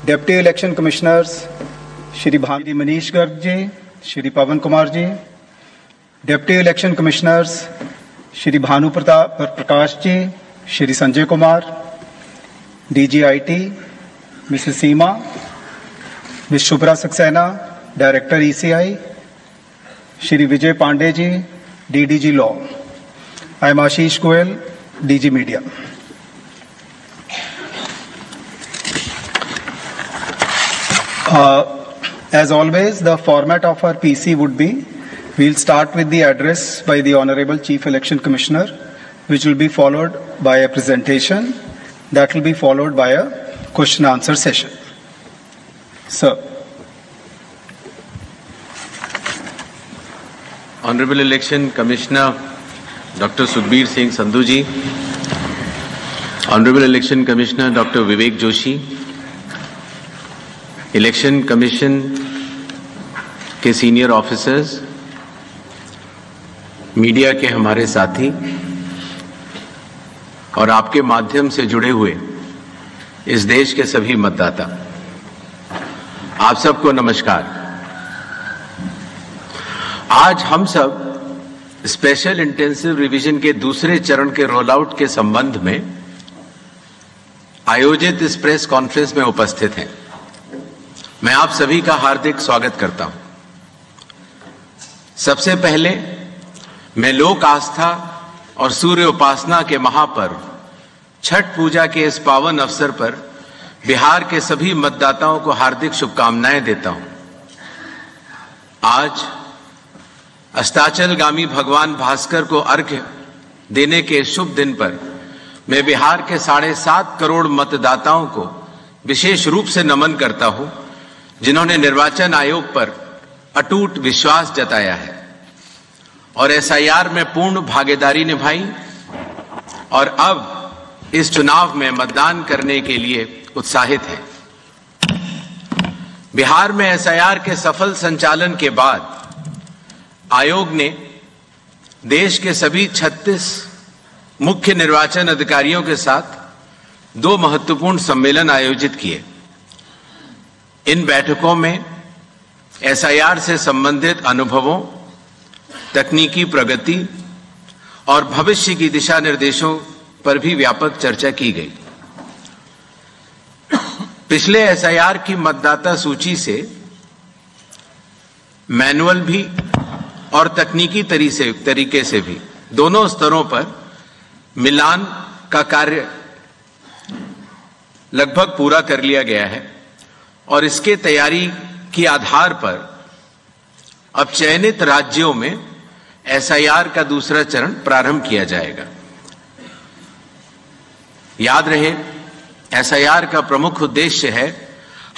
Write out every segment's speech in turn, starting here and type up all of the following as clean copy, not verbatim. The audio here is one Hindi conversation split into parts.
Deputy election commissioners Shri Manish Garg ji, Shri Pavan Kumar ji, deputy election commissioners Shri Bhanu Prakash ji, Shri Sanjay Kumar, DGIT Mrs Seema, Miss Shubhra Saxena, director ECI, Shri Vijay Pandey ji, DDG law. I am Ashish Goyal, DG media. As always, the format of our PC would be, we'll start with the address by the Honorable Chief Election Commissioner, which will be followed by a presentation, that will be followed by a question answer session. Sir. Honorable Election Commissioner Dr. Sukhbir Singh Sandhu ji, Honorable Election Commissioner Dr. Vivek Joshi, election commission के सीनियर ऑफिसर्स, मीडिया के हमारे साथी और आपके माध्यम से जुड़े हुए इस देश के सभी मतदाता, आप सबको नमस्कार। आज हम सब स्पेशल इंटेंसिव रिवीजन के दूसरे चरण के रोल आउट के संबंध में आयोजित इस प्रेस कॉन्फ्रेंस में उपस्थित हैं। मैं आप सभी का हार्दिक स्वागत करता हूं। सबसे पहले मैं लोक आस्था और सूर्य उपासना के महापर्व छठ पूजा के इस पावन अवसर पर बिहार के सभी मतदाताओं को हार्दिक शुभकामनाएं देता हूं। आज अस्ताचलगामी भगवान भास्कर को अर्घ्य देने के शुभ दिन पर मैं बिहार के 7.5 करोड़ मतदाताओं को विशेष रूप से नमन करता हूं, जिन्होंने निर्वाचन आयोग पर अटूट विश्वास जताया है और SIR में पूर्ण भागीदारी निभाई और अब इस चुनाव में मतदान करने के लिए उत्साहित हैं। बिहार में SIR के सफल संचालन के बाद आयोग ने देश के सभी 36 मुख्य निर्वाचन अधिकारियों के साथ 2 महत्वपूर्ण सम्मेलन आयोजित किए। इन बैठकों में SIR से संबंधित अनुभवों, तकनीकी प्रगति और भविष्य की दिशा निर्देशों पर भी व्यापक चर्चा की गई। पिछले SIR की मतदाता सूची से मैनुअल भी और तकनीकी तरीके से भी दोनों स्तरों पर मिलान का कार्य लगभग पूरा कर लिया गया है और इसके तैयारी के आधार पर अब चयनित राज्यों में SIR का दूसरा चरण प्रारंभ किया जाएगा। याद रहे, SIR का प्रमुख उद्देश्य है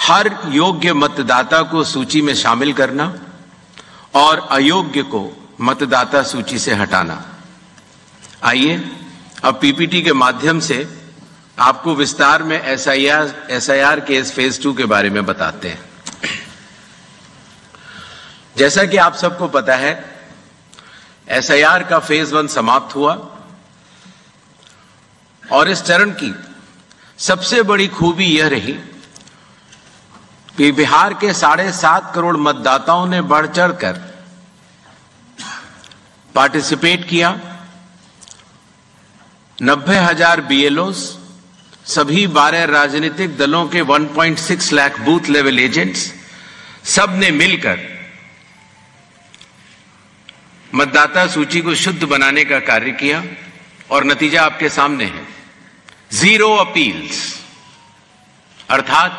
हर योग्य मतदाता को सूची में शामिल करना और अयोग्य को मतदाता सूची से हटाना। आइए अब PPT के माध्यम से आपको विस्तार में SIR के इस फेज 2 के बारे में बताते हैं। जैसा कि आप सबको पता है, SIR का फेज 1 समाप्त हुआ और इस चरण की सबसे बड़ी खूबी यह रही कि बिहार के 7.5 करोड़ मतदाताओं ने बढ़ चढ़कर पार्टिसिपेट किया। 90,000 BLOs, सभी 12 राजनीतिक दलों के 1.6 लाख बूथ लेवल एजेंट्स, सब ने मिलकर मतदाता सूची को शुद्ध बनाने का कार्य किया और नतीजा आपके सामने है। 0 अपील्स, अर्थात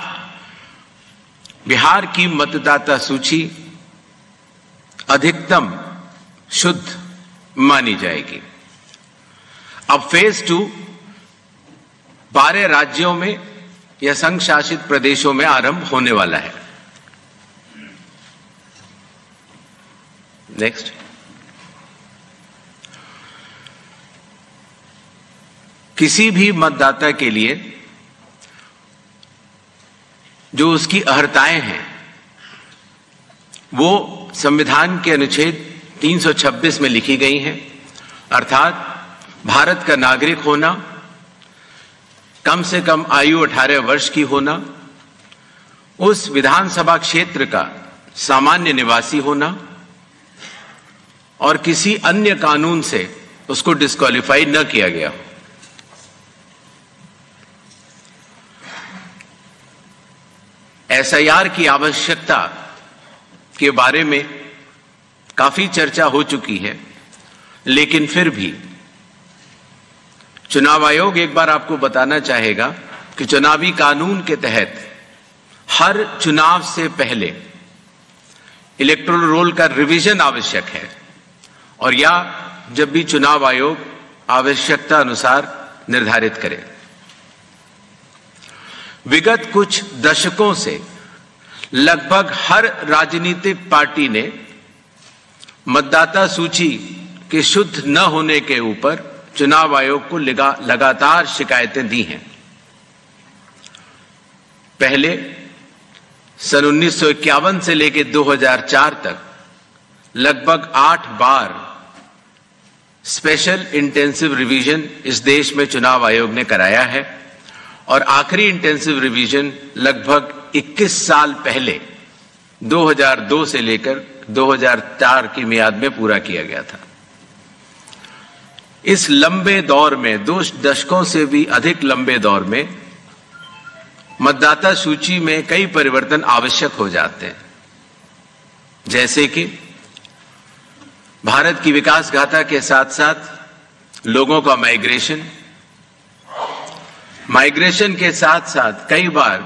बिहार की मतदाता सूची अधिकतम शुद्ध मानी जाएगी। अब फेज 2 12 राज्यों में या संघ शासित प्रदेशों में आरंभ होने वाला है। नेक्स्ट। किसी भी मतदाता के लिए जो उसकी अर्हताएं हैं वो संविधान के अनुच्छेद 326 में लिखी गई हैं, अर्थात भारत का नागरिक होना, कम से कम आयु 18 वर्ष की होना, उस विधानसभा क्षेत्र का सामान्य निवासी होना और किसी अन्य कानून से उसको डिस्क्वालीफाई न किया गया हो। एसआईआर की आवश्यकता के बारे में काफी चर्चा हो चुकी है, लेकिन फिर भी चुनाव आयोग एक बार आपको बताना चाहेगा कि चुनावी कानून के तहत हर चुनाव से पहले इलेक्टोरल रोल का रिवीजन आवश्यक है, और या जब भी चुनाव आयोग आवश्यकता अनुसार निर्धारित करे। विगत कुछ दशकों से लगभग हर राजनीतिक पार्टी ने मतदाता सूची के शुद्ध न होने के ऊपर चुनाव आयोग को लगातार शिकायतें दी हैं। पहले सन 1951 से लेकर 2004 तक लगभग 8 बार स्पेशल इंटेंसिव रिवीजन इस देश में चुनाव आयोग ने कराया है, और आखिरी इंटेंसिव रिवीजन लगभग 21 साल पहले 2002 से लेकर 2004 की मियाद में पूरा किया गया था। इस लंबे दौर में, 2 दशकों से भी अधिक लंबे दौर में, मतदाता सूची में कई परिवर्तन आवश्यक हो जाते हैं, जैसे कि भारत की विकास गाथा के साथ साथ लोगों का माइग्रेशन के साथ साथ कई बार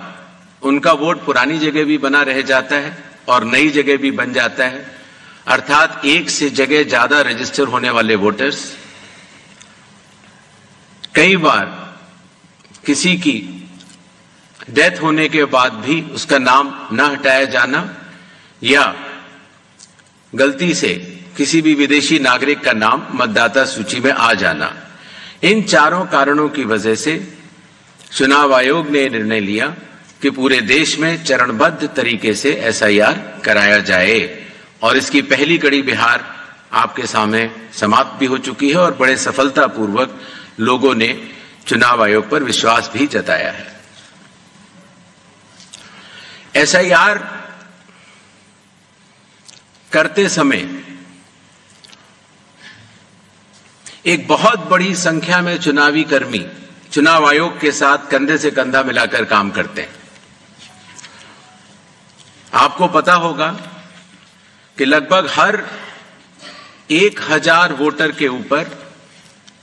उनका वोट पुरानी जगह भी बना रह जाता है और नई जगह भी बन जाता है, अर्थात एक से जगह ज्यादा रजिस्टर होने वाले वोटर्स। कई बार किसी की डेथ होने के बाद भी उसका नाम न हटाया जाना, या गलती से किसी भी विदेशी नागरिक का नाम मतदाता सूची में आ जाना। इन चारों कारणों की वजह से चुनाव आयोग ने निर्णय लिया कि पूरे देश में चरणबद्ध तरीके से एसआईआर कराया जाए, और इसकी पहली कड़ी बिहार आपके सामने समाप्त भी हो चुकी है, और बड़े सफलतापूर्वक लोगों ने चुनाव आयोग पर विश्वास भी जताया है। एसआईआर करते समय एक बहुत बड़ी संख्या में चुनावी कर्मी चुनाव आयोग के साथ कंधे से कंधा मिलाकर काम करते हैं। आपको पता होगा कि लगभग हर 1000 वोटर के ऊपर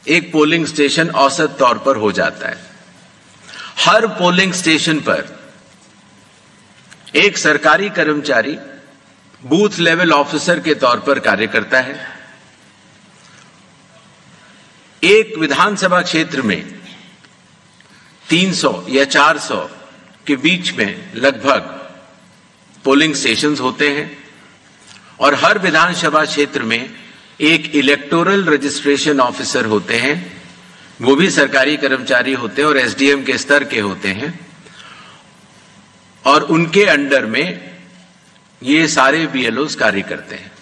एक पोलिंग स्टेशन औसत तौर पर हो जाता है। हर पोलिंग स्टेशन पर एक सरकारी कर्मचारी बूथ लेवल ऑफिसर के तौर पर कार्य करता है। एक विधानसभा क्षेत्र में 300 या 400 के बीच में लगभग पोलिंग स्टेशंस होते हैं, और हर विधानसभा क्षेत्र में एक इलेक्टोरल रजिस्ट्रेशन ऑफिसर होते हैं। वो भी सरकारी कर्मचारी होते हैं और एसडीएम के स्तर के होते हैं, और उनके अंडर में ये सारे बीएलओस कार्य करते हैं।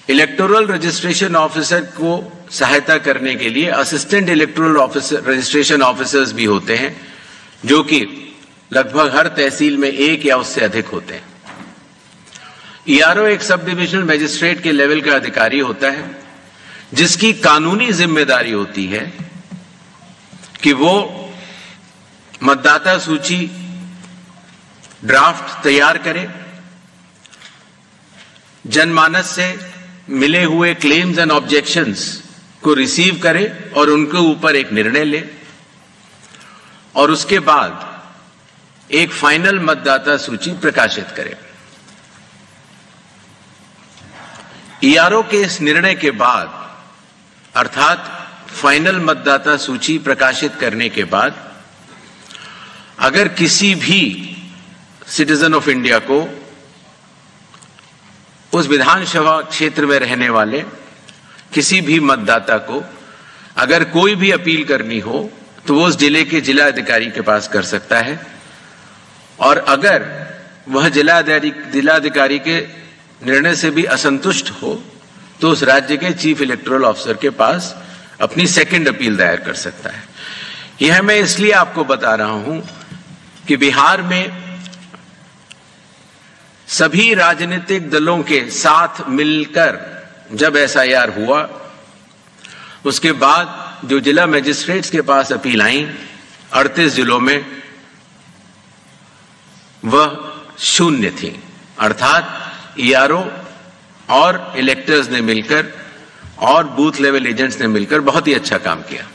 इलेक्टोरल रजिस्ट्रेशन ऑफिसर को सहायता करने के लिए assistant electoral officer registration officers भी होते हैं, जो कि लगभग हर तहसील में एक या उससे अधिक होते हैं। ईआरओ एक सब डिविजनल मजिस्ट्रेट के लेवल का अधिकारी होता है, जिसकी कानूनी जिम्मेदारी होती है कि वो मतदाता सूची ड्राफ्ट तैयार करे, जनमानस से मिले हुए क्लेम्स एंड ऑब्जेक्शंस को रिसीव करे और उनके ऊपर एक निर्णय ले, और उसके बाद एक फाइनल मतदाता सूची प्रकाशित करे। ईआरओ के इस निर्णय के बाद, अर्थात फाइनल मतदाता सूची प्रकाशित करने के बाद, अगर किसी भी सिटीजन ऑफ इंडिया को, उस विधानसभा क्षेत्र में रहने वाले किसी भी मतदाता को अगर कोई भी अपील करनी हो तो वो उस जिले के जिला अधिकारी के पास कर सकता है, और अगर वह जिलाधिकारी के निर्णय से भी असंतुष्ट हो तो उस राज्य के चीफ इलेक्टोरल ऑफिसर के पास अपनी सेकंड अपील दायर कर सकता है। यह मैं इसलिए आपको बता रहा हूं कि बिहार में सभी राजनीतिक दलों के साथ मिलकर जब एसआईआर हुआ, उसके बाद जो जिला मजिस्ट्रेट्स के पास अपील आई 38 जिलों में, वह शून्य थी। अर्थात ईआरओ और इलेक्टर्स ने मिलकर और बूथ लेवल एजेंट्स ने मिलकर बहुत ही अच्छा काम किया।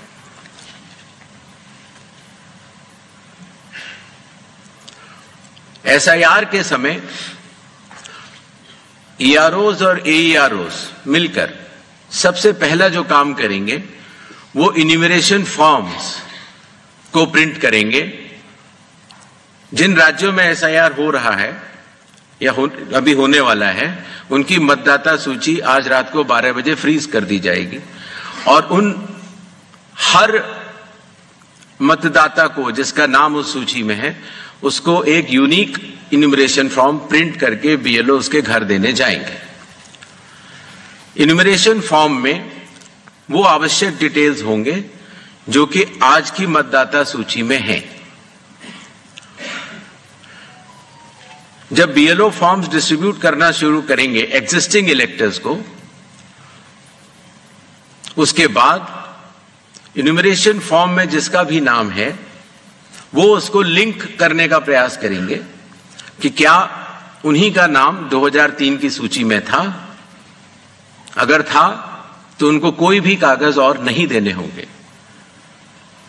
एसआईआर के समय ईआरओज और एईआरओज मिलकर सबसे पहला जो काम करेंगे वो इन्यूमरेशन फॉर्म्स को प्रिंट करेंगे। जिन राज्यों में एसआईआर हो रहा है या अभी होने वाला है, उनकी मतदाता सूची आज रात को 12 बजे फ्रीज कर दी जाएगी और उन हर मतदाता को जिसका नाम उस सूची में है, उसको एक यूनिक इन्यूमरेशन फॉर्म प्रिंट करके बीएलओ उसके घर देने जाएंगे। इन्यूमरेशन फॉर्म में वो आवश्यक डिटेल्स होंगे जो कि आज की मतदाता सूची में हैं। जब बीएलओ फॉर्म्स डिस्ट्रीब्यूट करना शुरू करेंगे एग्जिस्टिंग इलेक्टर्स को, उसके बाद इन्यूमरेशन फॉर्म में जिसका भी नाम है वो उसको लिंक करने का प्रयास करेंगे कि क्या उन्हीं का नाम 2003 की सूची में था। अगर था तो उनको कोई भी कागज और नहीं देने होंगे।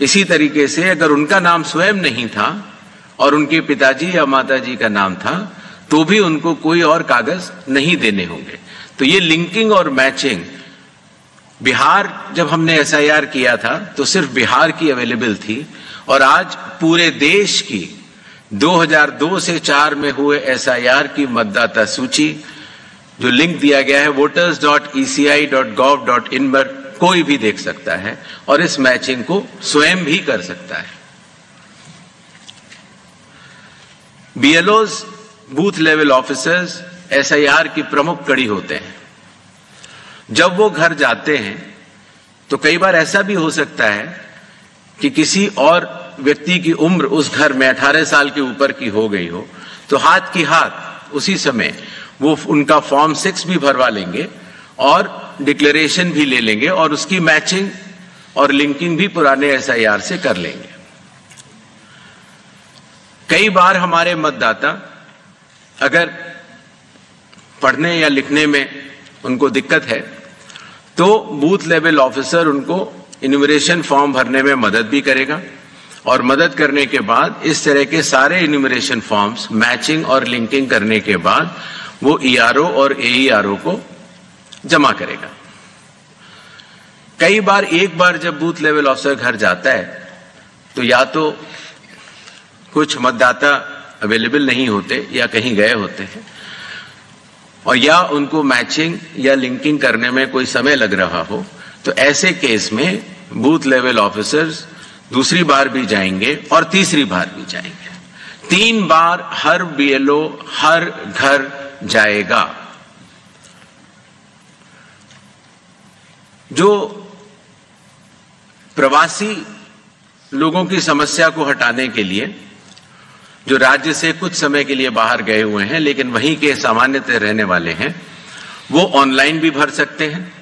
इसी तरीके से अगर उनका नाम स्वयं नहीं था और उनके पिताजी या माताजी का नाम था तो भी उनको कोई और कागज नहीं देने होंगे। तो ये लिंकिंग और मैचिंग, बिहार जब हमने एसआईआर किया था तो सिर्फ बिहार की अवेलेबल थी और आज पूरे देश की 2002 से 4 में हुए एसआईआर की मतदाता सूची जो लिंक दिया गया है voters.eci.gov.in पर कोई भी देख सकता है और इस मैचिंग को स्वयं भी कर सकता है। बीएलओज, बूथ लेवल ऑफिसर्स एसआईआर की प्रमुख कड़ी होते हैं। जब वो घर जाते हैं तो कई बार ऐसा भी हो सकता है कि किसी और व्यक्ति की उम्र उस घर में 18 साल के ऊपर की हो गई हो, तो हाथ की हाथ उसी समय वो उनका फॉर्म 6 भी भरवा लेंगे और डिक्लेरेशन भी ले लेंगे और उसकी मैचिंग और लिंकिंग भी पुराने एसआईआर से कर लेंगे। कई बार हमारे मतदाता अगर पढ़ने या लिखने में उनको दिक्कत है तो बूथ लेवल ऑफिसर उनको इन्यूमरेशन फॉर्म भरने में मदद भी करेगा और मदद करने के बाद इस तरह के सारे इन्यूमरेशन फॉर्म्स मैचिंग और लिंकिंग करने के बाद वो ईआरओ और एईआरओ को जमा करेगा। कई बार एक बार जब बूथ लेवल ऑफिसर घर जाता है तो या तो कुछ मतदाता अवेलेबल नहीं होते या कहीं गए होते हैं और या उनको मैचिंग या लिंकिंग करने में कोई समय लग रहा हो, तो ऐसे केस में बूथ लेवल ऑफिसर्स दूसरी बार भी जाएंगे और तीसरी बार भी जाएंगे। 3 बार हर बीएलओ हर घर जाएगा। जो प्रवासी लोगों की समस्या को हटाने के लिए जो राज्य से कुछ समय के लिए बाहर गए हुए हैं लेकिन वहीं के सामान्यतः रहने वाले हैं, वो ऑनलाइन भी भर सकते हैं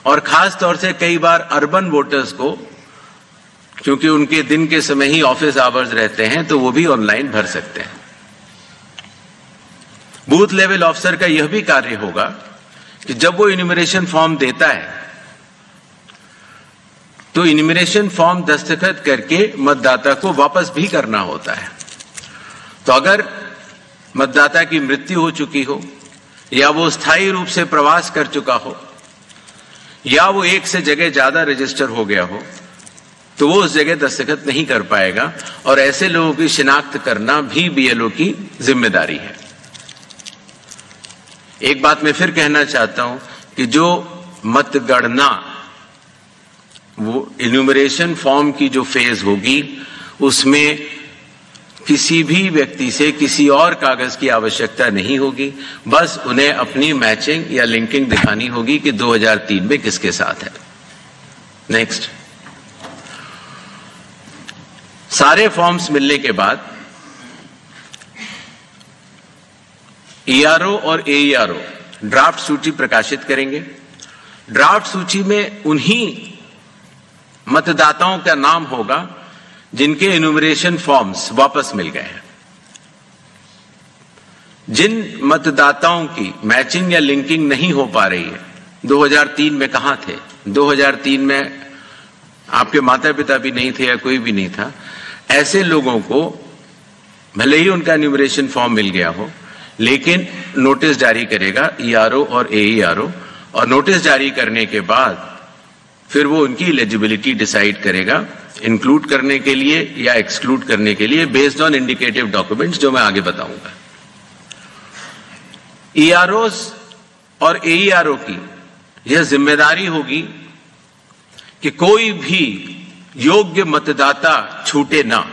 और खास तौर से कई बार अर्बन वोटर्स को, क्योंकि उनके दिन के समय ही ऑफिस आवर्स रहते हैं, तो वो भी ऑनलाइन भर सकते हैं। बूथ लेवल ऑफिसर का यह भी कार्य होगा कि जब वो इन्यूमरेशन फॉर्म देता है तो इन्यूमरेशन फॉर्म दस्तखत करके मतदाता को वापस भी करना होता है। तो अगर मतदाता की मृत्यु हो चुकी हो या वो स्थायी रूप से प्रवास कर चुका हो या वो एक से जगह ज्यादा रजिस्टर हो गया हो, तो वो उस जगह दस्तखत नहीं कर पाएगा और ऐसे लोगों की शिनाख्त करना भी बीएलओ की जिम्मेदारी है। एक बात मैं फिर कहना चाहता हूं कि जो मतगणना, वो इन्यूमरेशन फॉर्म की जो फेज होगी उसमें किसी भी व्यक्ति से किसी और कागज की आवश्यकता नहीं होगी, बस उन्हें अपनी मैचिंग या लिंकिंग दिखानी होगी कि 2003 में किसके साथ है। नेक्स्ट, सारे फॉर्म्स मिलने के बाद ईआरओ और एईआरओ ड्राफ्ट सूची प्रकाशित करेंगे। ड्राफ्ट सूची में उन्हीं मतदाताओं का नाम होगा जिनके इन्यूमरेशन फॉर्म्स वापस मिल गए हैं। जिन मतदाताओं की मैचिंग या लिंकिंग नहीं हो पा रही है, 2003 में कहां थे, 2003 में आपके माता पिता भी नहीं थे या कोई भी नहीं था, ऐसे लोगों को भले ही उनका इन्यूमरेशन फॉर्म मिल गया हो, लेकिन नोटिस जारी करेगा ईआरओ और एईआरओ, और नोटिस जारी करने के बाद फिर वो उनकी एलिजिबिलिटी डिसाइड करेगा इंक्लूड करने के लिए या एक्सक्लूड करने के लिए बेस्ड ऑन इंडिकेटिव डॉक्यूमेंट्स, जो मैं आगे बताऊंगा। ईआरओ और एईआरओ की यह जिम्मेदारी होगी कि कोई भी योग्य मतदाता छूटे ना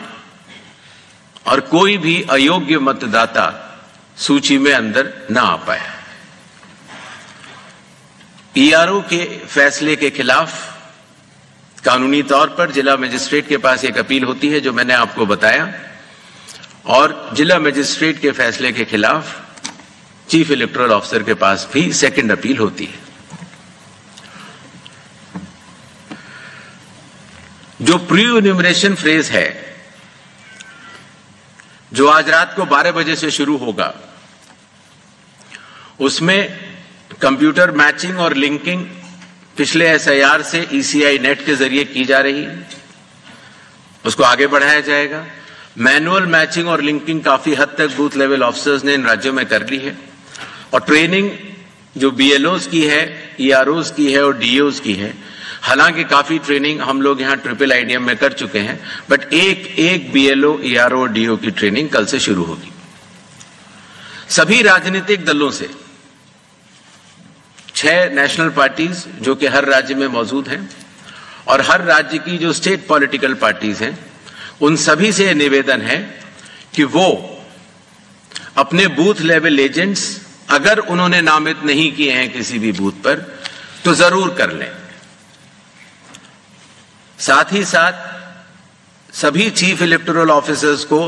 और कोई भी अयोग्य मतदाता सूची में अंदर ना आ पाए। ईआरओ के फैसले के खिलाफ कानूनी तौर पर जिला मजिस्ट्रेट के पास एक अपील होती है, जो मैंने आपको बताया, और जिला मजिस्ट्रेट के फैसले के खिलाफ चीफ इलेक्टोरल ऑफिसर के पास भी सेकंड अपील होती है। जो प्री इन्यूमरेशन फेज है, जो आज रात को 12 बजे से शुरू होगा, उसमें कंप्यूटर मैचिंग और लिंकिंग पिछले एसआईआर से ईसीआई नेट के जरिए की जा रही है, उसको आगे बढ़ाया जाएगा। मैनुअल मैचिंग और लिंकिंग काफी हद तक बूथ लेवल ऑफिसर्स ने इन राज्यों में कर ली है, और ट्रेनिंग जो बीएलओज की है, ईआरओज की है और डीओज की है। हालांकि काफी ट्रेनिंग हम लोग यहां ट्रिपल आईडीएम में कर चुके हैं, बट एक बीएलओ, ईआरओ और डीओ की ट्रेनिंग कल से शुरू होगी। सभी राजनीतिक दलों से 6 नेशनल पार्टीज जो कि हर राज्य में मौजूद हैं, और हर राज्य की जो स्टेट पॉलिटिकल पार्टीज हैं, उन सभी से निवेदन है कि वो अपने बूथ लेवल एजेंट्स अगर उन्होंने नामित नहीं किए हैं किसी भी बूथ पर, तो जरूर कर लें। साथ ही साथ सभी चीफ इलेक्टोरल ऑफिसर्स को,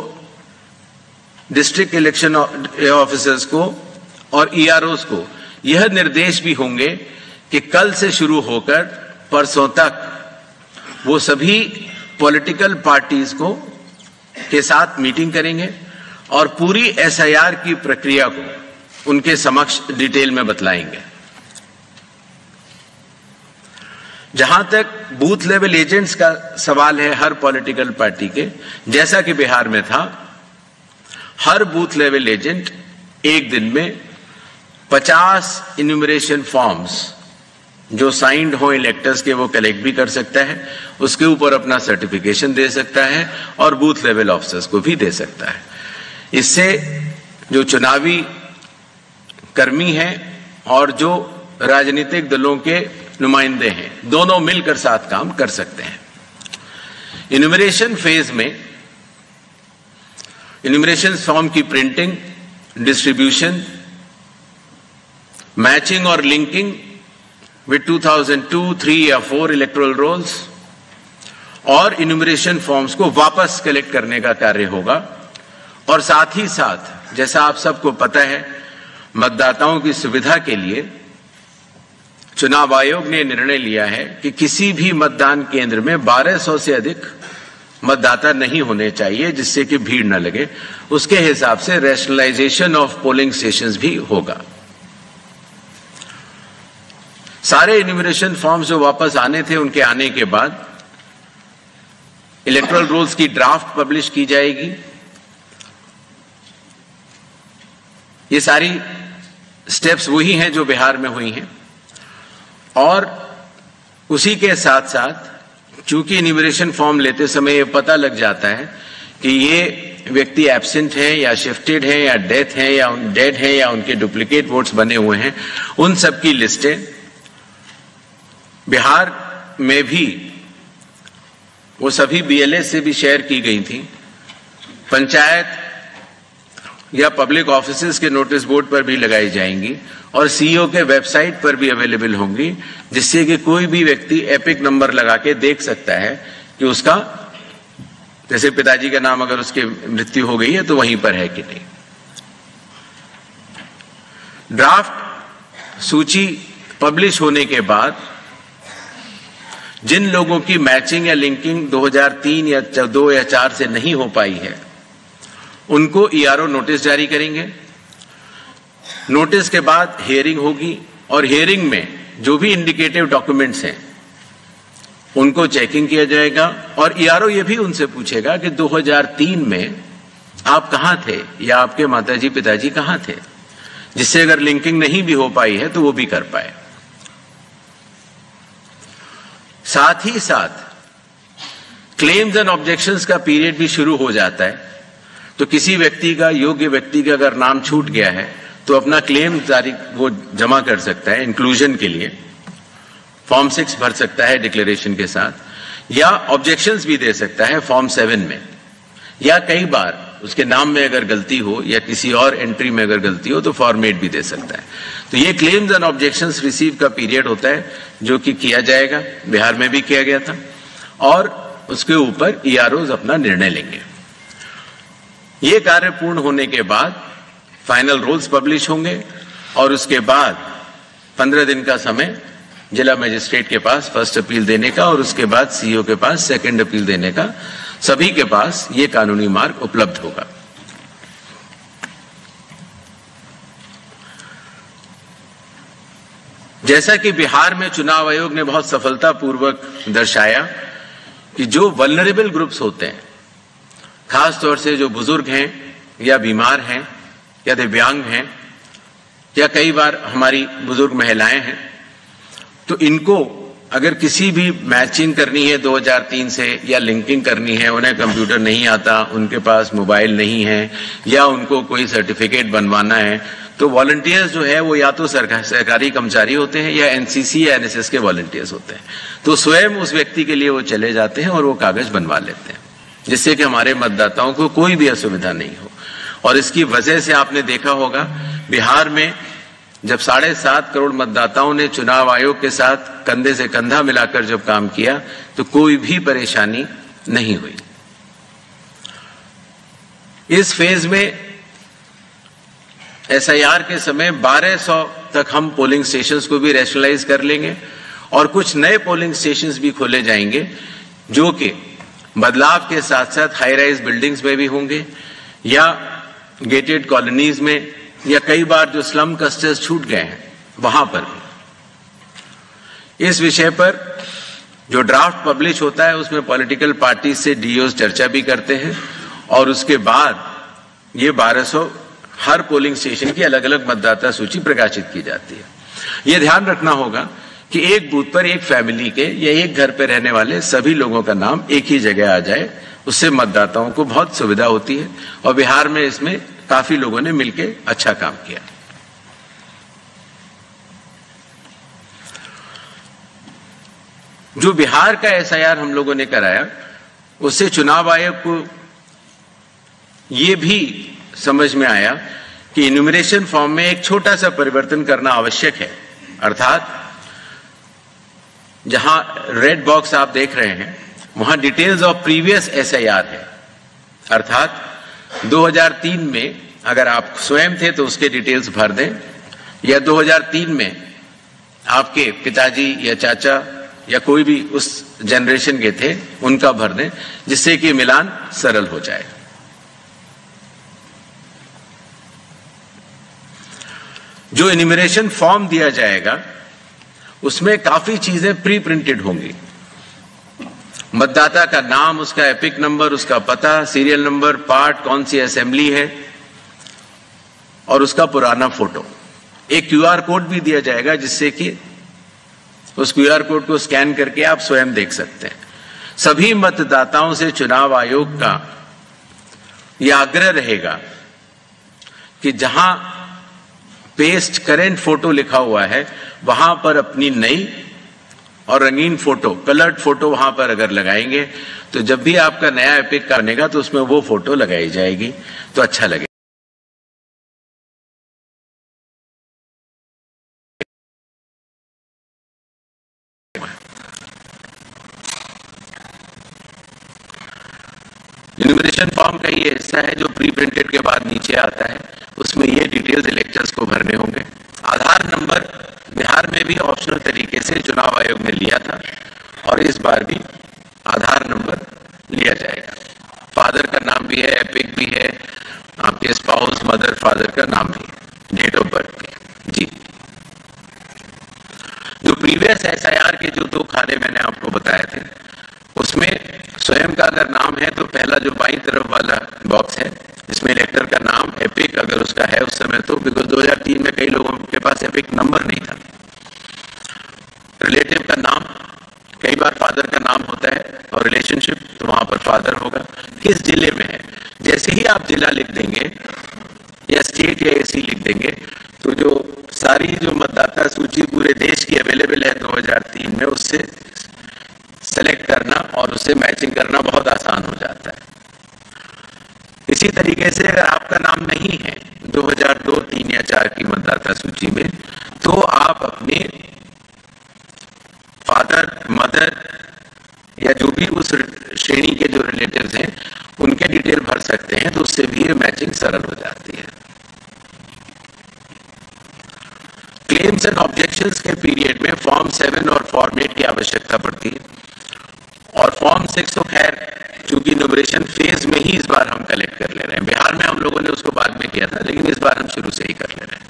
डिस्ट्रिक्ट इलेक्शन ऑफिसर्स को और ईआरओज को यह निर्देश भी होंगे कि कल से शुरू होकर परसों तक वो सभी पॉलिटिकल पार्टीज को के साथ मीटिंग करेंगे और पूरी एसआईआर की प्रक्रिया को उनके समक्ष डिटेल में बतलाएंगे। जहां तक बूथ लेवल एजेंट्स का सवाल है हर पॉलिटिकल पार्टी के, जैसा कि बिहार में था, हर बूथ लेवल एजेंट एक दिन में 50 इन्यूमरेशन फॉर्म्स जो साइंड हो इलेक्टर्स के, वो कलेक्ट भी कर सकता है, उसके ऊपर अपना सर्टिफिकेशन दे सकता है और बूथ लेवल ऑफिसर्स को भी दे सकता है। इससे जो चुनावी कर्मी हैं और जो राजनीतिक दलों के नुमाइंदे हैं, दोनों मिलकर साथ काम कर सकते हैं। इन्यूमरेशन फेज में इन्यूमरेशन फॉर्म की प्रिंटिंग, डिस्ट्रीब्यूशन, मैचिंग और लिंकिंग विद 2002, 3 या 4 इलेक्टोरल रोल्स और इन्यूमरेशन फॉर्म्स को वापस कलेक्ट करने का कार्य होगा। और साथ ही साथ, जैसा आप सबको पता है, मतदाताओं की सुविधा के लिए चुनाव आयोग ने निर्णय लिया है कि किसी भी मतदान केंद्र में 1200 से अधिक मतदाता नहीं होने चाहिए, जिससे कि भीड़ न लगे। उसके हिसाब से रैशनलाइजेशन ऑफ पोलिंग स्टेशंस भी होगा। सारे इन्यूमरेशन फॉर्म्स जो वापस आने थे, उनके आने के बाद इलेक्टोरल रोल्स की ड्राफ्ट पब्लिश की जाएगी। ये सारी स्टेप्स वही हैं जो बिहार में हुई हैं, और उसी के साथ साथ चूंकि इन्यूमरेशन फॉर्म लेते समय ये पता लग जाता है कि ये व्यक्ति एब्सेंट है या शिफ्टेड है या डेथ है या डेड है या उनके डुप्लीकेट वोट्स बने हुए हैं, उन सब की लिस्टें बिहार में भी वो सभी बीएलए से भी शेयर की गई थी। पंचायत या पब्लिक ऑफिसेज के नोटिस बोर्ड पर भी लगाई जाएंगी और सीईओ के वेबसाइट पर भी अवेलेबल होंगी, जिससे कि कोई भी व्यक्ति एपिक नंबर लगा के देख सकता है कि उसका जैसे पिताजी का नाम अगर उसके मृत्यु हो गई है तो वहीं पर है कि नहीं। ड्राफ्ट सूची पब्लिश होने के बाद जिन लोगों की मैचिंग या लिंकिंग 2003 या 2 या 4 से नहीं हो पाई है, उनको ईआरओ नोटिस जारी करेंगे। नोटिस के बाद हियरिंग होगी और हियरिंग में जो भी इंडिकेटिव डॉक्यूमेंट्स हैं उनको चेकिंग किया जाएगा और ईआरओ ये भी उनसे पूछेगा कि 2003 में आप कहां थे या आपके माताजी पिताजी कहां थे, जिससे अगर लिंकिंग नहीं भी हो पाई है तो वो भी कर पाए। साथ ही साथ क्लेम्स एंड ऑब्जेक्शंस का पीरियड भी शुरू हो जाता है। तो किसी व्यक्ति का, योग्य व्यक्ति का अगर नाम छूट गया है तो अपना क्लेम वो जमा कर सकता है इंक्लूजन के लिए, फॉर्म 6 भर सकता है डिक्लेरेशन के साथ, या ऑब्जेक्शंस भी दे सकता है फॉर्म 7 में, या कई बार उसके नाम में अगर गलती हो या किसी और एंट्री में अगर गलती हो तो फॉर्मेट भी दे सकता है। तो ये क्लेम्स एंड ऑब्जेक्शंस रिसीव का पीरियड होता है जो कि किया जाएगा, बिहार में भी किया गया था, और उसके ऊपर ईआरओज अपना निर्णय लेंगे। ये कार्य पूर्ण होने के बाद फाइनल रूल्स पब्लिश होंगे और उसके बाद 15 दिन का समय जिला मजिस्ट्रेट के पास फर्स्ट अपील देने का और उसके बाद सीईओ के पास सेकंड अपील देने का, सभी के पास ये कानूनी मार्ग उपलब्ध होगा। जैसा कि बिहार में चुनाव आयोग ने बहुत सफलतापूर्वक दर्शाया कि जो वल्नरेबल ग्रुप्स होते हैं, खास तौर से जो बुजुर्ग हैं या बीमार हैं या दिव्यांग हैं या कई बार हमारी बुजुर्ग महिलाएं हैं, तो इनको अगर किसी भी मैचिंग करनी है 2003 से या लिंकिंग करनी है, उन्हें कंप्यूटर नहीं आता, उनके पास मोबाइल नहीं है या उनको कोई सर्टिफिकेट बनवाना है, तो वॉलंटियर्स जो है वो या तो सरकारी कर्मचारी होते हैं या एनसीसी या एनएसएस के वॉलंटियर्स होते हैं। तो स्वयं उस व्यक्ति के लिए वो चले जाते हैं और वो कागज बनवा लेते हैं, जिससे कि हमारे मतदाताओं को कोई भी असुविधा नहीं हो। और इसकी वजह से आपने देखा होगा बिहार में जब 7.5 करोड़ मतदाताओं ने चुनाव आयोग के साथ कंधे से कंधा मिलाकर जब काम किया तो कोई भी परेशानी नहीं हुई। इस फेज में एसआईआर के समय 1200 तक हम पोलिंग स्टेशंस को भी रैशनलाइज कर लेंगे और कुछ नए पोलिंग स्टेशंस भी खोले जाएंगे जो कि बदलाव के साथ साथ हाई राइज बिल्डिंग्स में भी होंगे या गेटेड कॉलोनीज में या कई बार जो स्लम क्लस्टर्स छूट गए हैं वहां पर भी। इस विषय पर जो ड्राफ्ट पब्लिश होता है उसमें पॉलिटिकल पार्टी से डीओज चर्चा भी करते हैं और उसके बाद ये 1200 हर पोलिंग स्टेशन की अलग अलग मतदाता सूची प्रकाशित की जाती है। यह ध्यान रखना होगा कि एक बूथ पर एक फैमिली के या एक घर पर रहने वाले सभी लोगों का नाम एक ही जगह आ जाए, उससे मतदाताओं को बहुत सुविधा होती है और बिहार में इसमें काफी लोगों ने मिलकर अच्छा काम किया। जो बिहार का एसआईआर हम लोगों ने कराया उससे चुनाव आयोग को यह भी समझ में आया कि इन्यूमरेशन फॉर्म में एक छोटा सा परिवर्तन करना आवश्यक है। अर्थात जहां रेड बॉक्स आप देख रहे हैं वहां डिटेल्स ऑफ प्रीवियस एसआईआर है। अर्थात 2003 में अगर आप स्वयं थे तो उसके डिटेल्स भर दें या 2003 में आपके पिताजी या चाचा या कोई भी उस जनरेशन के थे उनका भर दें, जिससे कि मिलान सरल हो जाए। जो इन्यूमरेशन फॉर्म दिया जाएगा उसमें काफी चीजें प्री प्रिंटेड होंगी। मतदाता का नाम, उसका एपिक नंबर, उसका पता, सीरियल नंबर, पार्ट, कौन सी असेंबली है और उसका पुराना फोटो। एक क्यूआर कोड भी दिया जाएगा जिससे कि उस क्यूआर कोड को स्कैन करके आप स्वयं देख सकते हैं। सभी मतदाताओं से चुनाव आयोग का यह आग्रह रहेगा कि जहां पेस्ट करेंट फोटो लिखा हुआ है वहां पर अपनी नई और रंगीन फोटो, कलर्ड फोटो वहां पर अगर लगाएंगे तो जब भी आपका नया एपिक बनेगा तो उसमें वो फोटो लगाई जाएगी तो अच्छा लगेगा। इन्यूमरेशन फॉर्म का ये हिस्सा है जो प्री प्रिंटेड के बाद नीचे आता है, उसमें ये डिटेल्स इलेक्टर्स को भरने होंगे। आधार नंबर बिहार में भी ऑप्शनल तरीके से चुनाव आयोग ने लिया था और इस बार भी आधार नंबर लिया जाएगा। फादर का नाम भी है, एपिक भी है, आपके स्पाउस मदर फादर का नाम भी, डेट ऑफ बर्थ भी। जी, जो प्रीवियस एसआईआर के जो 2 खाने मैंने आपको बताए थे, उसमें स्वयं का अगर नाम है तो पहला जो बाईं तरफ वाला बॉक्स है, इसमें इलेक्टर का नाम एपिक अगर उसका है उस समय तो, बिकॉज 2003 में कई लोगों के पास एपिक नंबर नहीं था। रिलेटिव का नाम, कई बार फादर का नाम होता है और रिलेशनशिप, तो वहां पर फादर होगा। किस जिले में है, जैसे ही आप जिला लिख देंगे या स्टेट या एसी लिख देंगे तो जो सारी जो मतदाता सूची पूरे देश की अवेलेबल है 2003 में, उससे सेलेक्ट करना और उससे मैचिंग करना बहुत आसान हो जाता है। इसी तरीके से अगर आपका नाम नहीं है 2002, 3 या 4 की मतदाता सूची में, तो आप अपने फादर मदर या जो भी उस श्रेणी के जो रिलेटिव्स हैं उनके डिटेल भर सकते हैं, तो उससे भी ये मैचिंग सरल हो जाती है। क्लेम्स एंड ऑब्जेक्शंस के पीरियड में फॉर्म 7 और फॉर्म 8 की आवश्यकता पड़ती है और फॉर्म 6 तो खैर चूंकि न्यूमरेशन फेज में ही इस बार हम कलेक्ट कर ले रहे हैं। बिहार में हम लोगों ने उसको बाद में किया था, लेकिन इस बार हम शुरू से ही कर ले रहे हैं।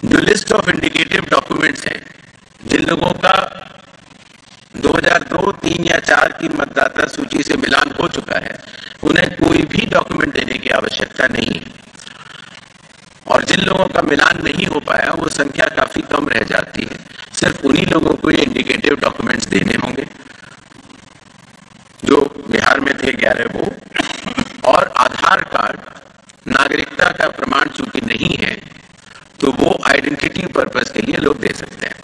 जो लिस्ट ऑफ इंडिकेटिव डॉक्यूमेंट्स हैं, जिन लोगों का 2002, 3 या 4 की मतदाता सूची से मिलान हो चुका है, उन्हें कोई भी डॉक्यूमेंट देने की आवश्यकता नहीं है। और जिन लोगों का मिलान नहीं हो पाया वो संख्या काफी कम रह जाती है, सिर्फ उन्हीं लोगों को ये इंडिकेटिव डॉक्यूमेंट्स देने होंगे जो बिहार में थे 11 वो, और आधार कार्ड नागरिकता का प्रमाण चूंकि नहीं है तो वो आइडेंटिटी पर्पस के लिए लोग दे सकते हैं।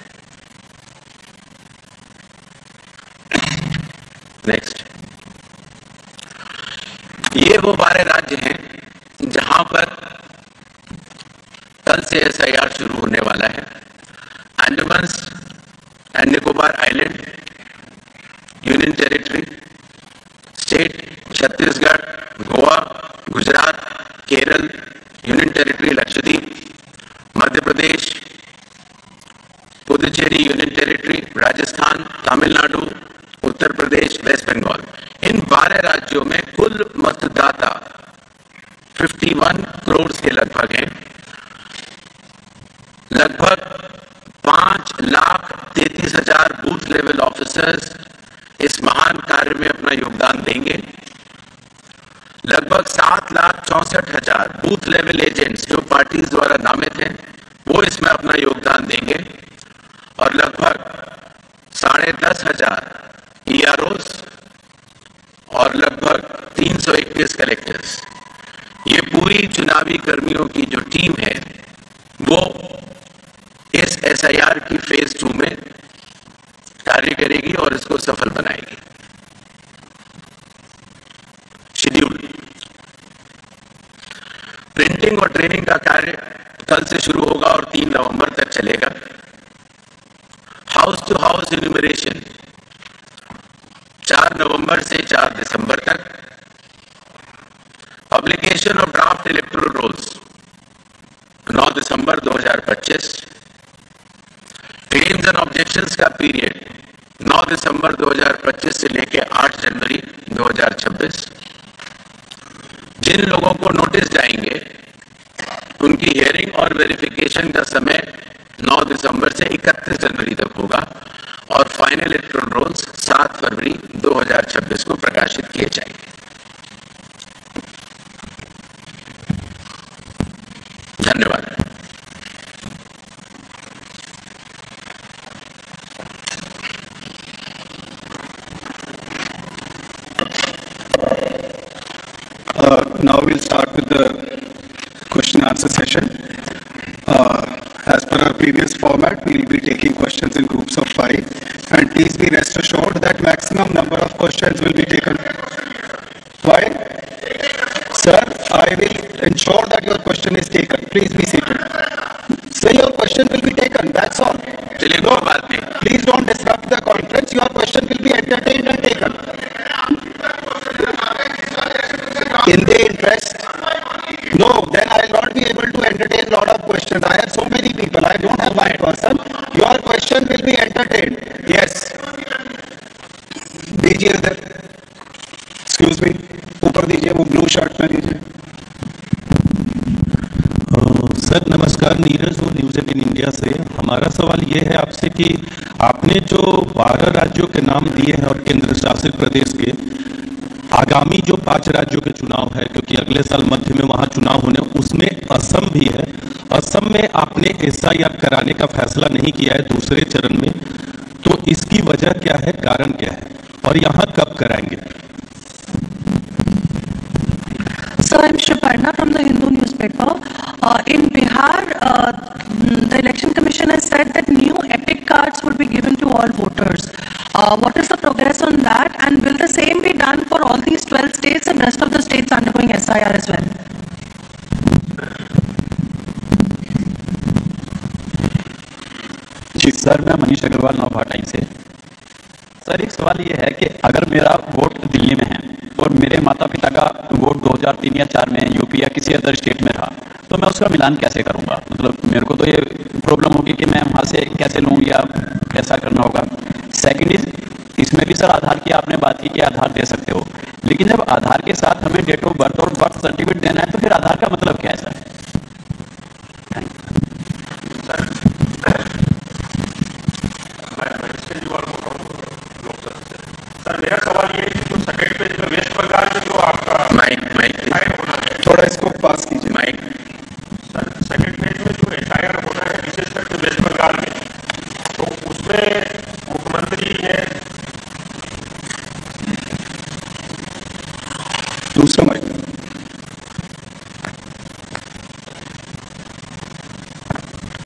नेक्स्ट, ये वो 12 राज्य हैं जहां पर कल से एसआईआर शुरू होने वाला है। Andaman and Nicobar island, union territory, state Chhattisgarh, Goa, Gujarat, Kerala, union territory Lakshadweep, Madhya Pradesh, Puducherry union territory, Rajasthan, Tamil Nadu, Uttar Pradesh, west Bengal, इन 12 राज्यों में कुल मतदाता 51 करोड़ के लगभग हैं। लगभग 5,33,000 बूथ लेवल ऑफिसर्स इस महान कार्य में अपना योगदान देंगे। लगभग 7,64,000 बूथ लेवल एजेंट्स जो पार्टीज द्वारा नामित हैं वो इसमें अपना योगदान देंगे और लगभग 10,500 EROs और लगभग 321 कलेक्टर्स, ये पूरी चुनावी कर्मियों की जो टीम है वो इस एसआईआर की फेज 2 में कार्य करेगी और इसको सफल बनाएगी। शेड्यूल, प्रिंटिंग और ट्रेनिंग का कार्य कल से शुरू होगा और 3 नवंबर तक चलेगा। हाउस टू हाउस इन्यूमरेशन 4 नवंबर से 4 दिसंबर तक। Publication of draft electoral rolls 9 दिसंबर 2025। क्लेम्स एंड ऑब्जेक्शंस का पीरियड 9 दिसंबर 2025 से लेकर 8 जनवरी 2026। जिन लोगों को नोटिस जाएंगे उनकी हियरिंग और वेरिफिकेशन का समय 9 दिसंबर से 31 जनवरी तक होगा और फाइनल इलेक्टोरल रोल्स 7 फरवरी 2026 को प्रकाशित किए जाएंगे। धन्यवाद। Now we'll start with the question and answer session. As per our previous format, we'll be taking questions in groups of 5, and please be rest assured that maximum number of questions will be taken. Why? Sir, I will ensure that your question is taken. Please be seated. Sir, your question will be taken. That's all. चलिए कोई बात नहीं। Please don't disrupt the conference. Your question will be entertained and taken. In the interest, no, then I will not be able to entertain lot of questions. I have so many people. I don't have one person. Your question will be entertained. Yes. दीजिए इधर. Excuse me. ऊपर दीजिए, वो ब्लू शर्ट में दीजिए. सर नमस्कार, नीरज वो न्यूज़ 18 इंडिया से। हमारा सवाल ये है आपसे कि आपने जो 12 राज्यों के नाम दिए हैं और केंद्र शासित प्रदेश के, आगामी जो 5 राज्यों के चुनाव है, क्योंकि अगले साल मध्य में वहाँ चुनाव होने, उसमें असम भी है। असम में आपने SIR कराने का फैसला नहीं किया है दूसरे चरण में, तो इसकी वजह क्या है, कारण क्या है, और यहाँ कब कराएंगे? So I'm Shriparna from the Hindu newspaper. In Bihar, the Election Commission has said that new EPIC cards will be given to all voters. What is the progress on that, and will the same be done for all these 12 states and rest of the states undergoing SIR as well? Ji sir, मैं मनीष अग्रवाल नौभाटाई से। सर एक सवाल ये है कि अगर मेरा वोट दिल्ली में है और मेरे माता पिता का वोट 2003 या 4 में यूपी या किसी अदर स्टेट में रहा, तो मैं उसका मिलान कैसे करूंगा? मतलब मेरे को तो ये प्रॉब्लम होगी कि मैं वहाँ से कैसे लूँ या कैसा करना होगा। सेकंड इज, इसमें भी सर आधार की आपने बात की कि आधार दे सकते हो, लेकिन जब आधार के साथ हमें डेट ऑफ बर्थ और बर्थ सर्टिफिकेट देना है तो फिर आधार का मतलब क्या है सर? सर मेरा सवाल ये है कि जो सेकंड पेज में वेस्ट बंगाल में जो आपका माइक थोड़ा इसको पास कीजिए. माइक सर सेकंड पेज में जो SIR होना है विशेष करके वेस्ट बंगाल में, तो उसमें मुख्यमंत्री ने दूसरा माइक.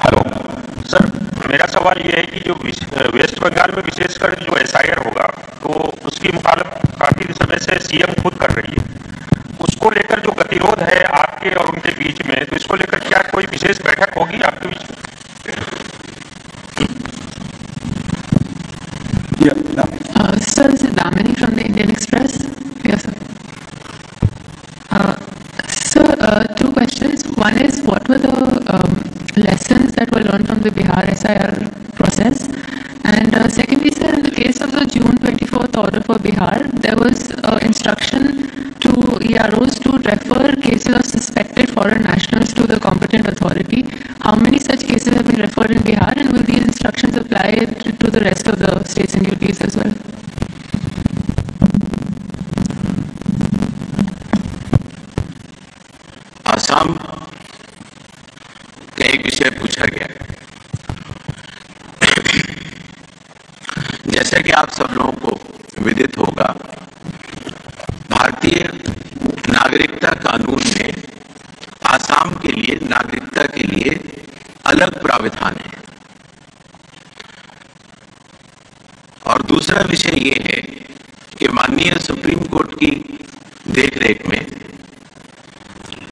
हेलो सर, मेरा सवाल ये है कि जो वेस्ट बंगाल में विशेषकर जो SIR होगा, तो उसकी मुखालफत काफी समय से सीएम खुद कर रही है। उसको लेकर जो गतिरोध है आपके और उनके बीच में, तो इसको लेकर क्या कोई विशेष बैठक होगी आपके बीच में? Sir, this is Damini from the Indian Express. Yes, sir. Sir, 2 questions. One is, what were the lessons that were learned from the Bihar SIR process? And secondly, sir, in the case of the June 24th order for Bihar, there was instruction to EROs to refer cases of suspected foreign nationals to the competent authority. How many such cases have been referred in Bihar, and will these instructions apply to the rest of the states and UTs as well? Assam का एक विषय पूछा गया। जैसा कि आप सब लोगों को विदित होगा, भारतीय नागरिकता कानून में आसाम के लिए नागरिकता के लिए अलग प्राविधान है। और दूसरा विषय ये है कि माननीय सुप्रीम कोर्ट की देखरेख में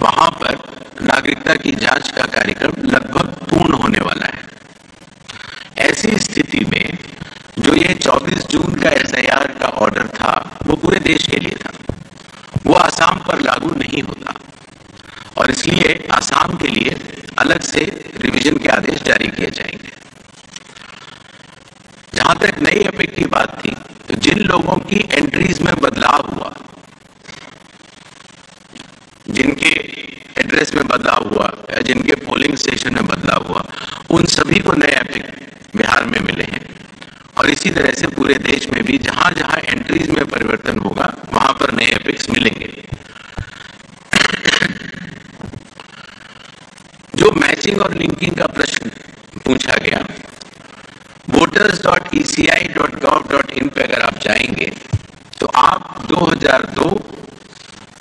वहां पर नागरिकता की जांच का कार्यक्रम लगभग पूर्ण होने वाला है। ऐसी स्थिति में जो ये 24 जून का SIR का ऑर्डर था, वो पूरे देश के लिए था, वो आसाम पर लागू नहीं होता, और इसलिए आसाम के लिए अलग से रिवीजन के आदेश जारी किए जाएंगे। जहां तक नई एपिक की बात थी, तो जिन लोगों की एंट्रीज में बदलाव हुआ, जिनके एड्रेस में बदलाव हुआ या जिनके पोलिंग स्टेशन में बदलाव हुआ, उन सभी को नए एपिक बिहार में मिले हैं। और इसी तरह से पूरे देश में भी जहां जहां एंट्रीज में परिवर्तन होगा, वहां पर नए एपिक्स मिलेंगे। जो मैचिंग और लिंकिंग का प्रश्न पूछा गया, voters.eci.gov.in पे अगर आप जाएंगे तो आप 2002,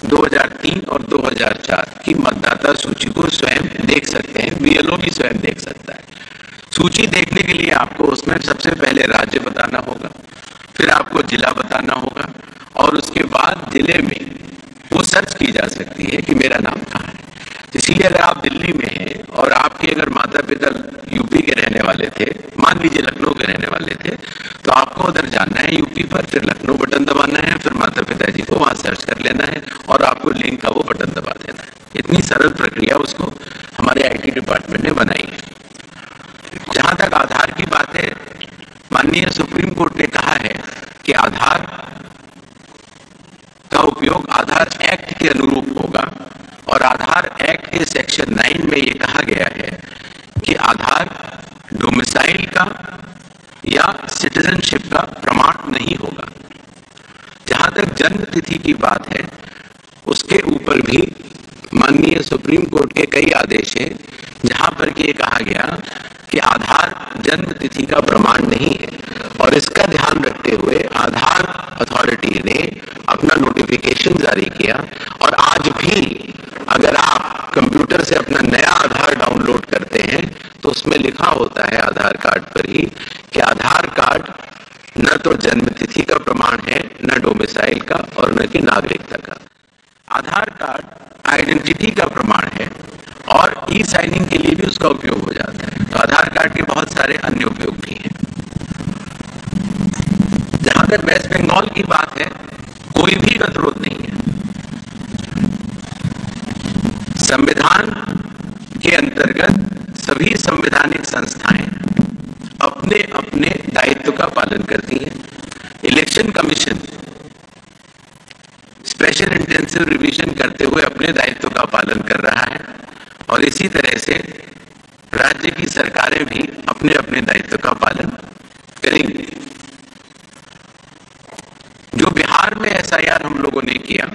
2003 और 2004 की मतदाता सूची को स्वयं देख सकते हैं। BLO भी स्वयं देख सकता है। सूची देखने के लिए आपको उसमें सबसे पहले राज्य बताना होगा, फिर आपको जिला बताना होगा, और उसके बाद जिले में वो सर्च की जा सकती है कि मेरा नाम कहाँ है। इसीलिए अगर आप दिल्ली में हैं और आपके अगर माता पिता यूपी के रहने वाले थे, मान लीजिए लखनऊ के रहने वाले थे, तो आपको उधर जाना है यूपी पर, फिर लखनऊ बटन दबाना है, फिर माता पिताजी को वहां सर्च कर लेना है और आपको लिंक का वो बटन दबा देना है। इतनी सरल प्रक्रिया उसको हमारे आईटी डिपार्टमेंट ने बनाई है। जहां तक आधार की बात है, माननीय सुप्रीम कोर्ट ने कहा है कि आधार का उपयोग आधार एक्ट के अनुरूप होगा और आधार एक्ट के सेक्शन 9 में यह कहा गया है कि आधार डोमिसाइल का या सिटीजनशिप का प्रमाण नहीं होगा। जहां तक जन्म तिथि की बात है, उसके ऊपर भी माननीय सुप्रीम कोर्ट के कई आदेश हैं जहां पर कि ये कहा गया कि आधार जन्म तिथि का प्रमाण नहीं है और इसका ध्यान रखते हुए आधार अथॉरिटी ने अपना नोटिफिकेशन जारी किया और आज भी अगर आप कंप्यूटर से अपना नया आधार डाउनलोड करते हैं तो उसमें लिखा होता है आधार कार्ड पर ही कि आधार कार्ड न तो जन्म तिथि का प्रमाण है, न डोमिसाइल का और न कि नागरिकता का। आधार कार्ड आइडेंटिटी का प्रमाण है और ई साइनिंग के लिए भी उसका उपयोग हो जाता है। तो आधार कार्ड के बहुत सारे अन्य उपयोग भी हैं। जहां तक वेस्ट बंगाल की बात है, कोई भी गतिरोध नहीं है। संविधान के अंतर्गत सभी संवैधानिक संस्थाएं अपने अपने दायित्व का पालन करती हैं। Election commission special intensive revision करते हुए अपने दायित्व का पालन कर रहा है और इसी तरह से राज्य की सरकारें भी अपने अपने दायित्व का पालन करेंगी। जो बिहार में एसआईआर हम लोगों ने किया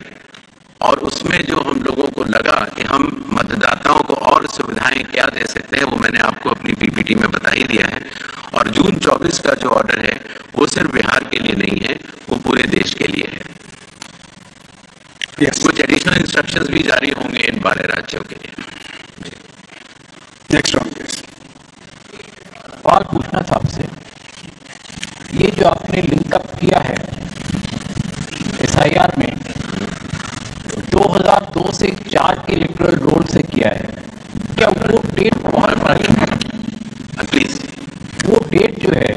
और उसमें जो हम लोगों को लगा कि हम मतदाताओं को और सुविधाएं क्या दे सकते हैं, वो मैंने आपको अपनी पीपीटी में बता ही दिया है। और जून 24 का जो ऑर्डर है वो सिर्फ बिहार के लिए नहीं है, वो पूरे देश के लिए है। कुछ एडिशनल इंस्ट्रक्शंस भी जारी होंगे इन 12 राज्यों के लिए। Next round. सवाल पूछना था आपसे, ये जो आपने लिंकअप किया है एसआईआर में 2002 से 4 के इलेक्टोरल रोल से किया है, क्या वो डेट बहुत प्लीज वो डेट जो है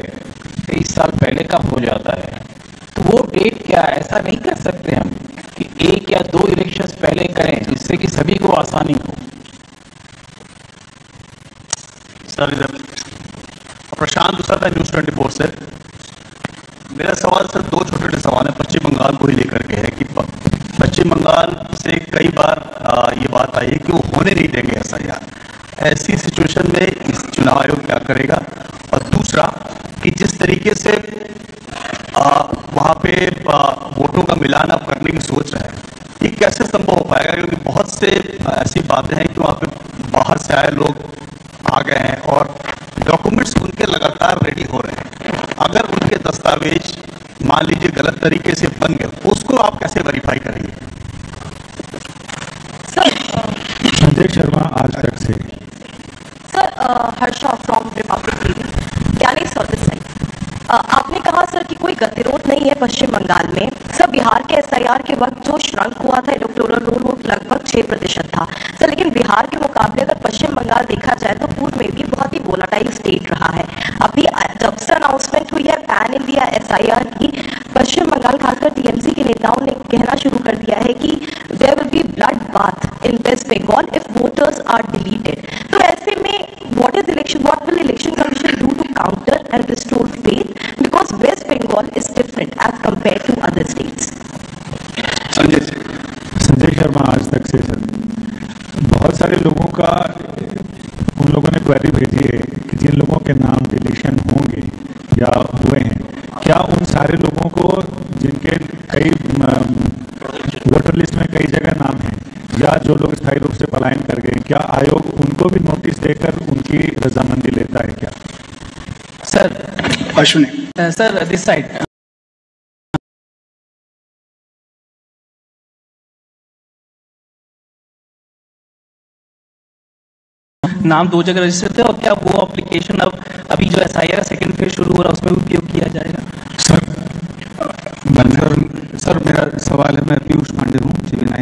23 साल पहले का हो जाता है, तो वो डेट क्या ऐसा नहीं कर सकते हम कि 1 या 2 इलेक्शंस पहले करें जिससे कि सभी को आसानी हो? सर प्रशांत सर न्यूज़ 24 से मेरा सवाल सर 2 छोटे सवाल है पश्चिम बंगाल को ही लेकर के है कि पश्चिम बंगाल से कई बार ये बात आई है कि वो होने नहीं देंगे एसआईआर। ऐसी सिचुएशन में इस चुनाव आयोग क्या करेगा? और दूसरा कि जिस तरीके से वहाँ पे वोटों का मिलान आप करने की सोच रहे हैं, ये कैसे संभव हो पाएगा? क्योंकि बहुत से ऐसी बातें हैं कि वहाँ पे बाहर से आए लोग आ गए हैं और डॉक्यूमेंट्स उनके लगातार रेडी हो रहे हैं। अगर उनके दस्तावेज मान लीजिए गलत तरीके से बन गए, उसको आप कैसे वेरीफाई करेंगे? संजय शर्मा आज तक से। Sir, Harsha from Republic TV. ज्ञानी सर दिस साइड। आपने कहा सर कि कोई गतिरोध नहीं है पश्चिम बंगाल में। सर, बिहार के एसआईआर के वक्त जो श्रंक हुआ था इलेक्टोरल रोल वो लगभग 6% था सर, लेकिन बिहार के मुकाबले अगर पश्चिम बंगाल देखा जाए तो पूर्व में भी बहुत ही वोलाटाइल स्टेट रहा है। अभी जब से अनाउंसमेंट हुई है पैन इंडिया एसआईआर की, पश्चिम बंगाल खासकर टीएमसी के नेताओं ने कहना शुरू कर दिया है कि there will be blood bath in West Bengal if voters are deleted. तो ऐसे में what will election commission do to counter and restore faith, because West Bengal is different as compare to other states? Sanjay Sharma Aaj Tak से। सर, बहुत सारे लोगों का उन लोगों ने क्वेरी भेजी है कि जिन लोगों के नाम डिलीशन होंगे या हुए हैं, क्या उन सारे लोगों को जिनके कई वोटर लिस्ट में कई जगह नाम है या जो लोग स्थायी रूप से पलायन कर गए, क्या आयोग उनको भी नोटिस देकर उनकी रजामंदी लेता है क्या? Sir Ashwini sir this side. नाम 2 जगह रजिस्टर थे और क्या वो एप्लीकेशन अब अभी जो एसआईआर सेकंड फेज शुरू हो रहा है उसमें उपयोग किया जाएगा? सर मेरा सवाल है, मैं पीयूष पांडे हूँ, TV9